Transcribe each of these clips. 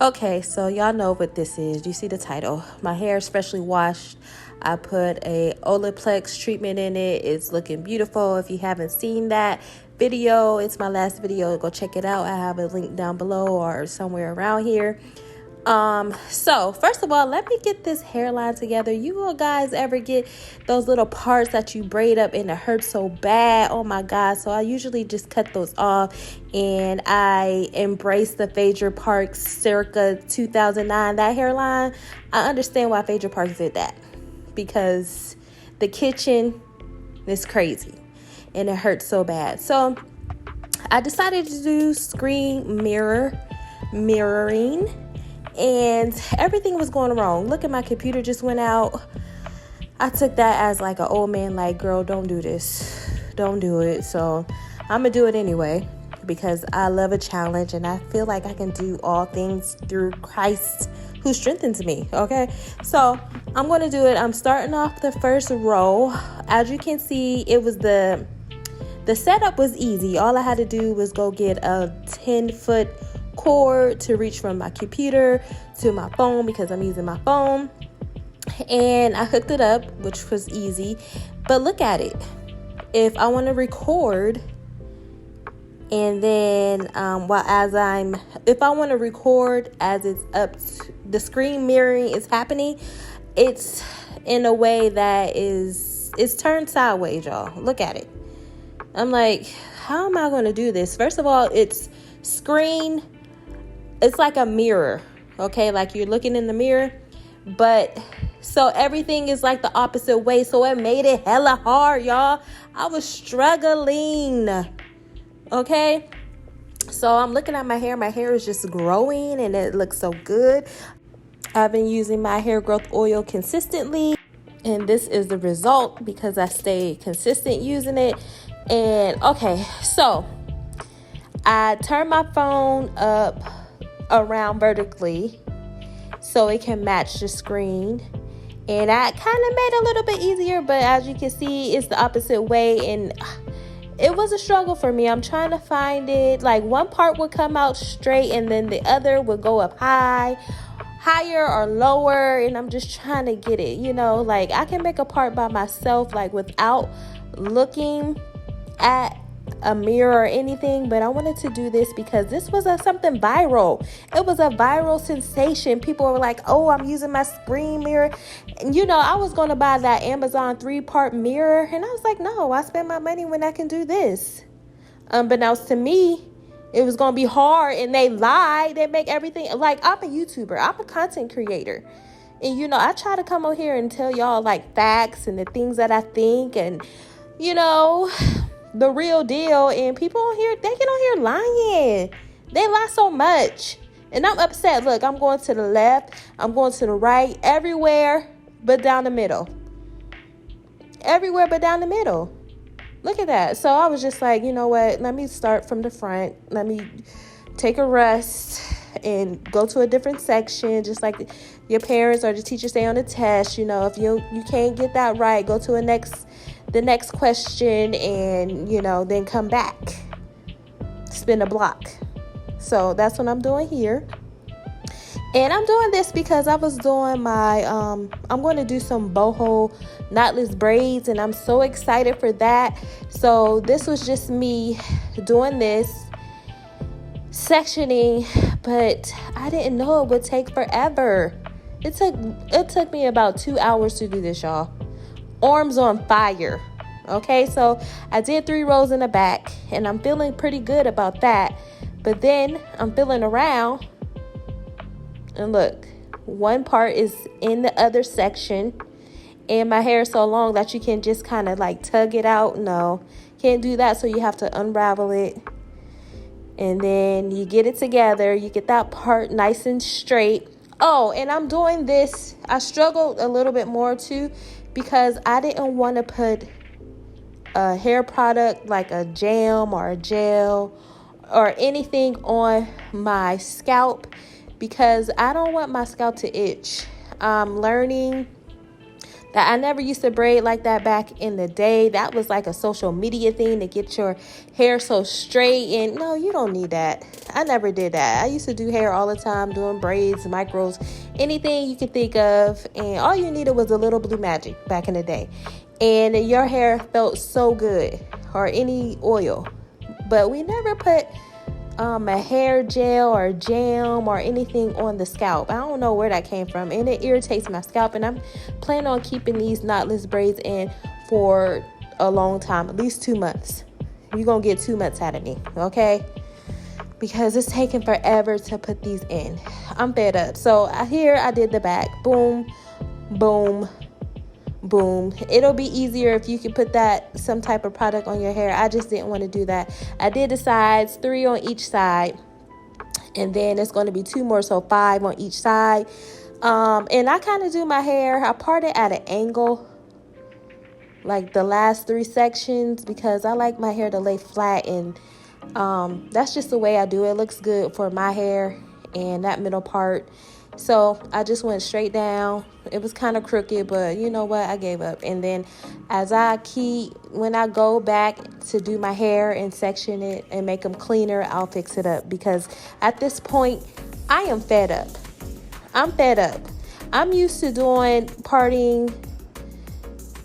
Okay, so y'all know what this is. You see the title. My hair is freshly washed. I put a Olaplex treatment in it. It's looking beautiful. If you haven't seen that video, it's my last video. Go check it out. I have a link down below or somewhere around here. So first of all, let me get this hairline together. You guys ever get those little parts that you braid up and it hurts so bad? Oh my God. So I usually just cut those off, and I embrace the Phaedra Parks circa 2009, that hairline. I understand why Phaedra Parks did that, because the kitchen is crazy and it hurts so bad. So I decided to do screen mirroring, and everything was going wrong. Look, at my computer just went out. I took that as like an old man, like, girl, don't do this. Don't do it. So I'm going to do it anyway, because I love a challenge, and I feel like I can do all things through Christ who strengthens me. Okay, so I'm going to do it. I'm starting off the first row. As you can see, it was the setup was easy. All I had to do was go get a 10-foot cord to reach from my computer to my phone, because I'm using my phone, and I hooked it up, which was easy. But look at it. If I want to record, and then if I want to record as it's up, the screen mirroring is happening. It's in a way that it's turned sideways, y'all. Look at it. I'm like, how am I going to do this? First of all, it's like a mirror, okay? Like you're looking in the mirror, but so everything is like the opposite way. So it made it hella hard, y'all. I was struggling, okay? So I'm looking at my hair. My hair is just growing and it looks so good. I've been using my hair growth oil consistently, and this is the result because I stayed consistent using it. And okay, so I turned my phone up around vertically so it can match the screen, and I kind of made it a little bit easier, but as you can see, it's the opposite way, and it was a struggle for me. I'm trying to find it. Like, one part would come out straight, and then the other would go up higher or lower, and I'm just trying to get it, like I can make a part by myself, like without looking at a mirror or anything, but I wanted to do this because this was something viral. It was a viral sensation. People were like, oh, I'm using my screen mirror, and I was going to buy that Amazon 3-part mirror, and I was like, no, I spend my money when I can do this. Unbeknownst to me, it was going to be hard, and they lied. They make everything, like, I'm a YouTuber, I'm a content creator, and I try to come over here and tell y'all like facts and the things that I think, and the real deal, and people on here, they get on here lying. They lie so much, and I'm upset. Look, I'm going to the left, I'm going to the right, everywhere but down the middle. Look at that. So I was just like, you know what, let me start from the front, let me take a rest and go to a different section, just like your parents or the teachers say on the test. If you can't get that right, go to the next question, and then come back, spin a block. So that's what I'm doing here, and I'm doing this because I was doing my I'm going to do some boho knotless braids, and I'm so excited for that. So this was just me doing this sectioning, but I didn't know it would take forever. It took me about 2 hours to do this, y'all. Arms on fire. Okay, so I did 3 rows in the back, and I'm feeling pretty good about that. But then I'm feeling around, and look, one part is in the other section, and my hair is so long that you can just kind of like tug it out. No, can't do that. So you have to unravel it, and then you get it together. You get that part nice and straight. Oh, and I'm doing this. I struggled a little bit more too, because I didn't want to put a hair product like a jam or a gel or anything on my scalp, because I don't want my scalp to itch. I'm learning That I never used to braid like that back in the day. That was like a social media thing to get your hair so straight. And no, you don't need that. I never did that. I used to do hair all the time, doing braids, micros, anything you could think of. And all you needed was a little blue magic back in the day. And your hair felt so good, or any oil. But we never put a hair gel or jam or anything on the scalp. I don't know where that came from, and it irritates my scalp. And I'm planning on keeping these knotless braids in for a long time, at least 2 months. You're gonna get 2 months out of me, okay? Because it's taking forever to put these in. I'm fed up. So here I did the back. Boom, boom, boom. It'll be easier if you can put some type of product on your hair. I just didn't want to do that. I did the sides, 3 on each side, and then it's going to be 2 more, so 5 on each side. And I kind of do my hair, I part it at an angle, like the last 3 sections, because I like my hair to lay flat, and that's just the way I do it. It looks good for my hair and that middle part. So I just went straight down. It was kind of crooked, but you know what? I gave up. And then when I go back to do my hair and section it and make them cleaner, I'll fix it up. Because at this point, I am fed up. I'm fed up. I'm used to doing parting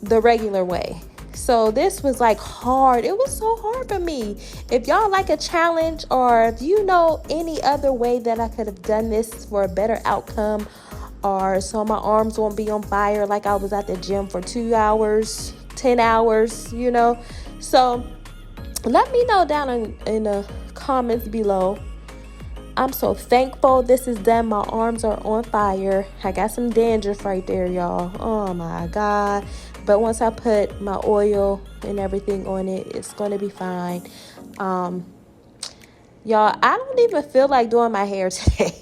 the regular way. So this was like hard. It was so hard for me. If y'all like a challenge, or if you know any other way that I could have done this for a better outcome, or so my arms won't be on fire like I was at the gym for 2 hours, 10 hours, you know. So let me know down in the comments below. I'm so thankful this is done. My arms are on fire. I got some dandruff right there, y'all. Oh my God. But once I put my oil and everything on it, it's going to be fine. Y'all, I don't even feel like doing my hair today.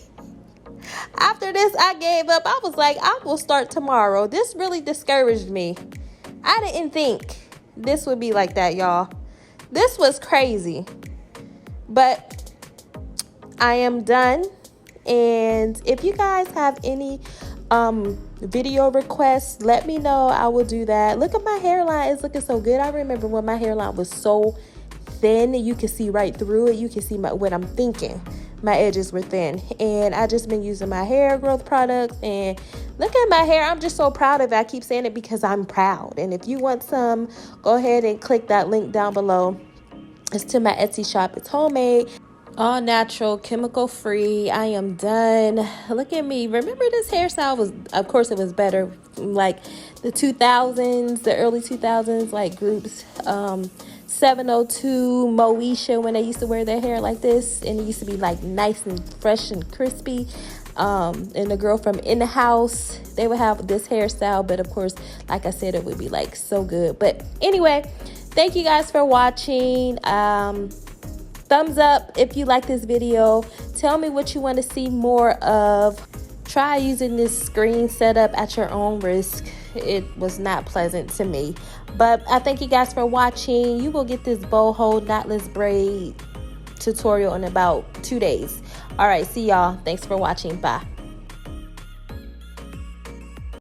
After this, I gave up. I was like, I will start tomorrow. This really discouraged me. I didn't think this would be like that, y'all. This was crazy. But I am done. And if you guys have any video requests, let me know. I will do that. Look at my hairline. It's looking so good. I remember when my hairline was so thin, you can see right through it. You can see what I'm thinking. My edges were thin, and I just been using my hair growth products, and look at my hair. I'm just so proud of it. I keep saying it because I'm proud. And if you want some, go ahead and click that link down below. It's to my Etsy shop. It's homemade, all natural, chemical free. I am done. Look at me. Remember, this hairstyle was, of course, it was better like the 2000s, the early 2000s, like groups, 702, Moesha, when they used to wear their hair like this, and it used to be like nice and fresh and crispy. And the girl from In the House, they would have this hairstyle, but of course, like I said, it would be like so good. But anyway, thank you guys for watching. Thumbs up if you like this video. Tell me what you want to see more of. Try using this screen setup at your own risk. It was not pleasant to me. But I thank you guys for watching. You will get this boho knotless braid tutorial in about 2 days. All right, see y'all. Thanks for watching. Bye.